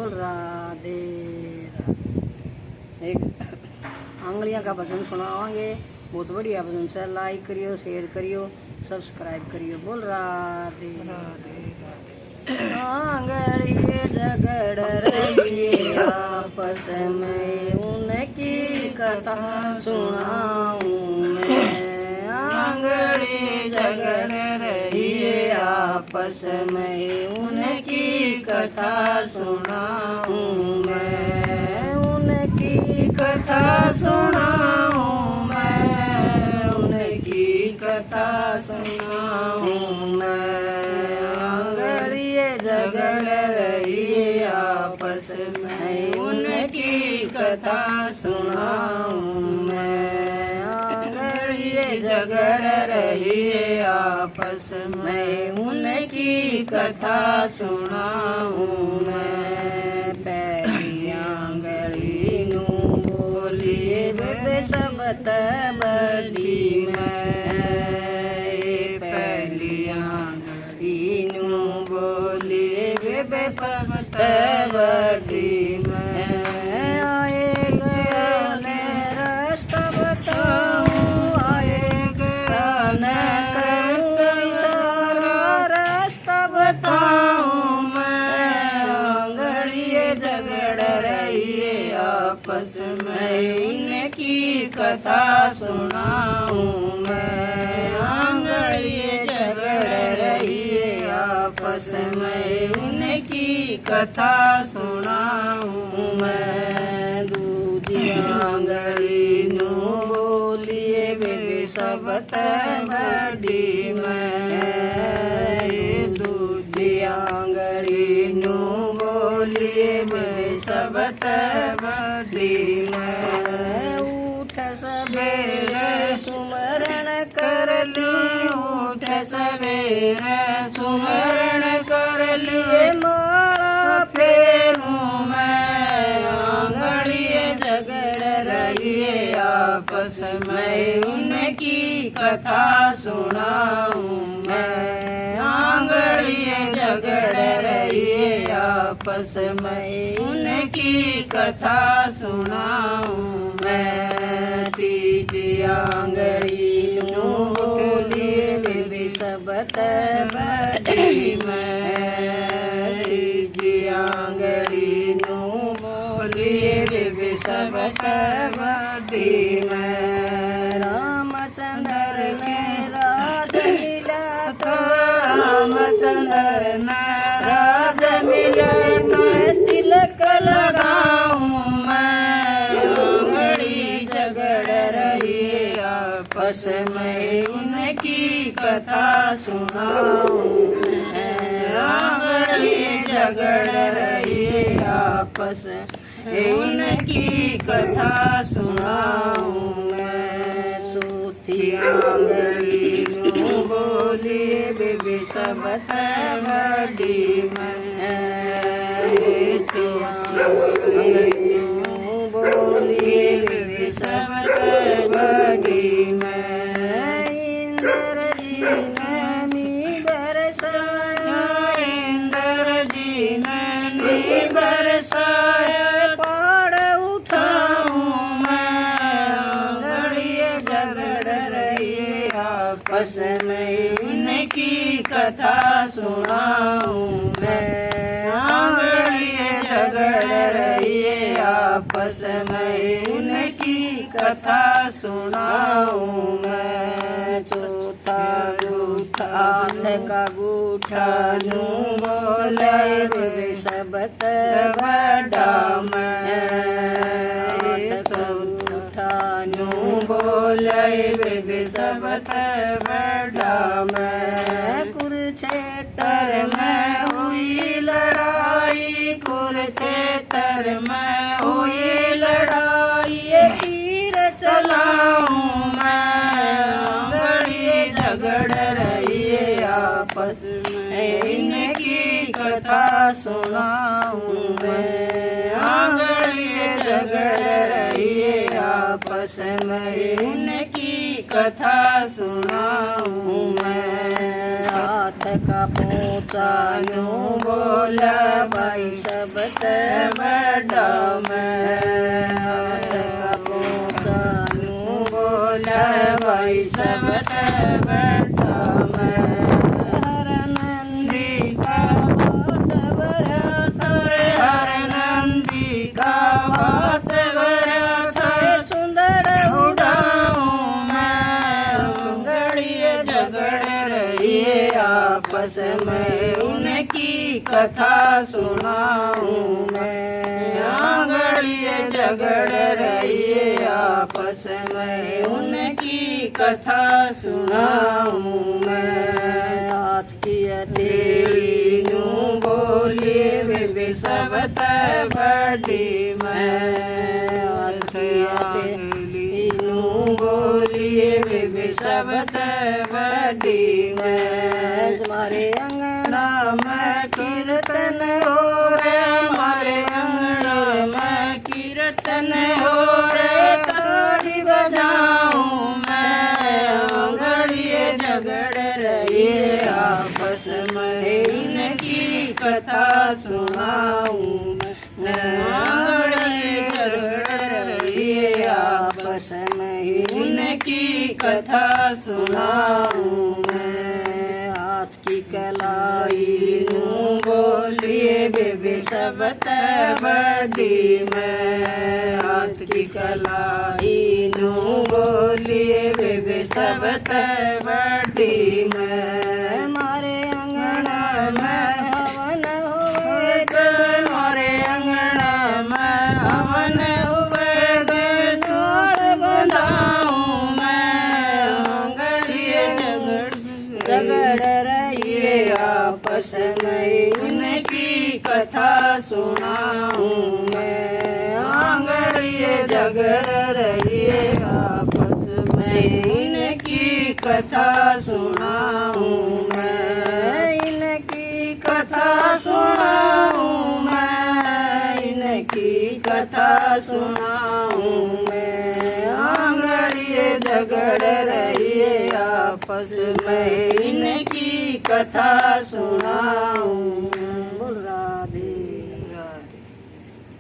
बोल राधे राधे। एक आंगलियां का भजन सुनावांगे, बहुत बढ़िया भजन से। लाइक करियो, शेयर करियो, सब्सक्राइब करियो। बोल राधे राधे। आंगलिये झगड़ रही आपस में, उनकी कथा सुनाऊं मैं। आंगलिये झगड़ रही आपस में, उनकी कथा सुनाऊं मैं। उनकी कथा सुनाऊं मैं, उनकी कथा सुनाऊं मैं। आंगलिये झगड़ रही आपस में, उनकी कथा सुनाऊं मैं। आंगलिये झगड़ रही आपस में, उनकी कथा सुनाऊं मैं। पहली आंगली नू बोलिए बेबे सबत बड़ी मैं। पहली आंगली नू बोलिए बेबे सबत बड़ी मैं। आए गया ने रास्ता बताऊं, आए गया ने सारा रास्ता बताऊं मैं। आंगलिये झगड़ रही आपस में, इनकी कथा सुनाऊं मैं। आंगलिये झगड़ रही आपस में, इनकी कथा सुनाऊं मैं। दूजी आंगली नू बोलिए बेबे सबत बड़ी मैं। दूजी आंगली नू बोलिए बेबे सबत बड़ी मैं। उठ सवेरे सुमरण कर ली, उठ सवेरे सुमरण कर लिए, माला फेरूं मैं। आंगलिये झगड़ रही आपस में, उनकी कथा सुनाऊं मैं। आंगलिये झगड़ रही आपस में, उनकी कथा सुनाऊं मैं। तीजी आंगली नू बोलिए बेबे सबत बड़ी मैं। तीजी आंगली नू बोलिए बेबे सबत बड़ी मैं। रामचंद्र ने राज मिला तो, रामचंद्र ने राज मिला तो तिलक लगाऊं मैं। आंगली झगड़ रही आपस में, उनकी कथा सुनाऊं मैं। आंगली झगड़ रही आपस में, उनकी कथा सुनाऊं मैं। चौथी आंगली नू बोलिए बेबे सबत बड़ी मैं। चौथी आंगली नू बोलिए बेबे सबत बड़ी मैं। इंद्र जी ने मी बरसाया, इंद्र जी ने मी बरसाया, पहाड़ उठाऊं मैं। आंगलिये झगड़ रही आपस में, उनकी कथा सुनाऊं मैं। आंगलिये झगड़ रही आपस में, उनकी कथा सुनाऊं मैं। चौथा गूठा हाथ का गूठा नू बोले बेबे सबत बड़ा मैं। हाथ का गूठा नू बोले बेबे सबत बड़ा मैं। कुरुक्षेत्र में हुई लड़ाई, कुरुक्षेत्र में हुई लड़ाई, तीर चलाऊं मैं। आंगलिये झगड़ रही आपस में, इनकी कथा सुनाऊं मैं। आंगलिये झगड़ रही आपस में, इनकी कथा सुनाऊं मैं। हाथ हाथ का पोचा यूं बोला भाई सब बड़ा मैं, हाथ का पोचा यूं बोला भाई सब बड़ा मैं। हर नंदी का बात बड़ा था, हर नंदी का बात बड़ा था, सुंदर उड़ाऊं मैं आंगड़िए झगड़ रही आपस में, उनकी कथा सुनाऊं मैं। आंगड़िए झगड़ रही आपस में, उनकी कथा सुनाऊं मैं। हाथ की हथेली यूं बोली वे सब बड़ी मैं, हाथ की हथेली यूं बोली वे सब बड़ी मैं। हमारे अंगना में कीर्तन हो रे, हमारे अंगना में कीर्तन हो रे, ताड़ी बजाऊं मैं आंगड़िए झगड़ रही आपस में, इनकी कथा सुनाऊं मैं। आंगड़िए झगड़ रही आपस में, इनकी कथा सुनाऊं मैं। हाथ की कलाई यूं बोलिए बेबे सब बड़ी मैं, हाथ की कलाई यूं बोलिए बेबे सब बड़ी मैं। हमारे अंगना में हवन हुए तो, हमारे अंगना में हवन हुए तो, जोड़ बंधाऊं मैं आंगड़िए झगड़ रही आपस में, उनकी कथा सुनाऊं मैं। आंगड़िए झगड़ रही आपस में, इनकी कथा सुनाऊं मैं, इनकी कथा सुनाऊं मैं, इनकी कथा सुनाऊं मैं। आंगड़िए झगड़ रही आपस में, इनकी कथा सुनाऊं।